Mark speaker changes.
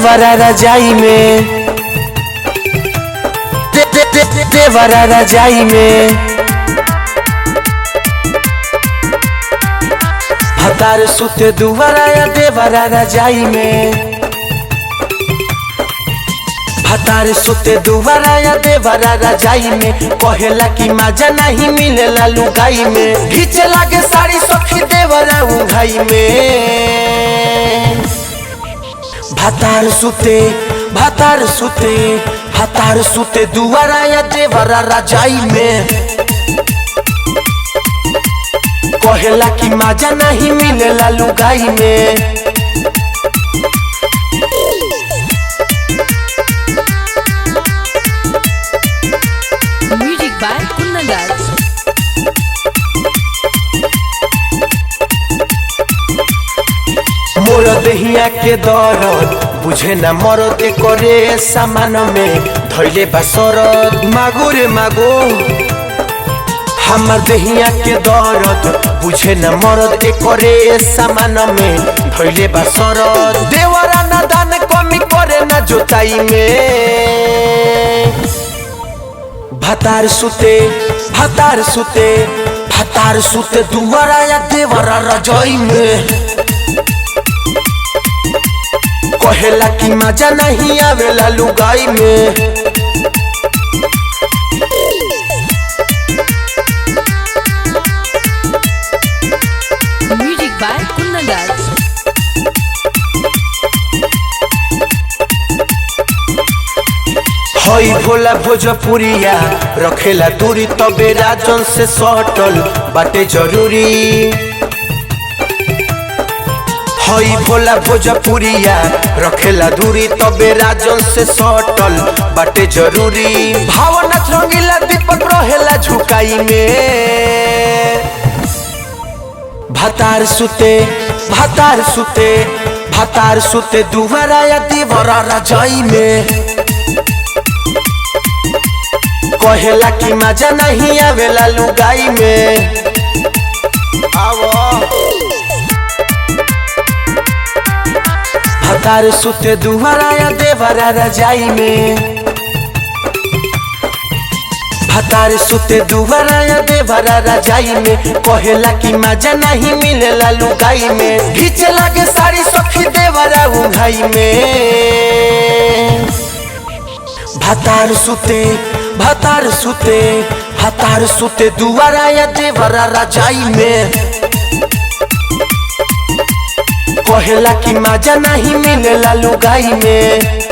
Speaker 1: देवरा रजाई में देवरा रजाई में भतार सुते दुवरा या देवरा रजाई में भतार सुते दुवरा या देवरा रजाई में कहेला कि मजा नहीं मिलेला लुगाई में घीचे लागे साड़ी सखी देवरा उंघाई में भतार सुते दुवरा या देवरा रजाई में कहेला कि मजा नहीं मिलेला लुगाई में
Speaker 2: म्यूजिक बाय कुन्नदास।
Speaker 1: मोर दहिया के दरद बुझे न मरद करे सामान में धैले बसरत मागो रे मागो हमर दहिया के दरद बुझे न मरद करे सामान में धैले बसरत देवरा न दान कमी करे न जोताई में भतार सुते दुवरा या देवरा रजाई में कहेला कि मजा नहीं आवेला लुगाई में
Speaker 2: म्यूजिक बाय कुन्नदास।
Speaker 1: हई भोला भोजपुरिया रखेला दूरी तबे राजन से सटल बाटे जरूरी हई भोला भोजपुरिया रखेला दूरी तबे राजन से सटल बाटे जरूरी भावना रंगीला दीपक रहेला झुकाई में भतार सुते दुवरा या देवरा रजाई में कहेला कि मजा नहीं आवेला लुगाई में भतार सुते दुवरा या देवरा रजाई में भतार सुते दुवरा या देवरा रजाई में कहेला कि मजा नहीं मिलेला लुगाई में घीचे लागे साड़ी सखी देवरा उंघाई में भतार सुते दुवरा या देवरा रजाई में कहेला कि मजा नहीं मिलेला लुगाई में।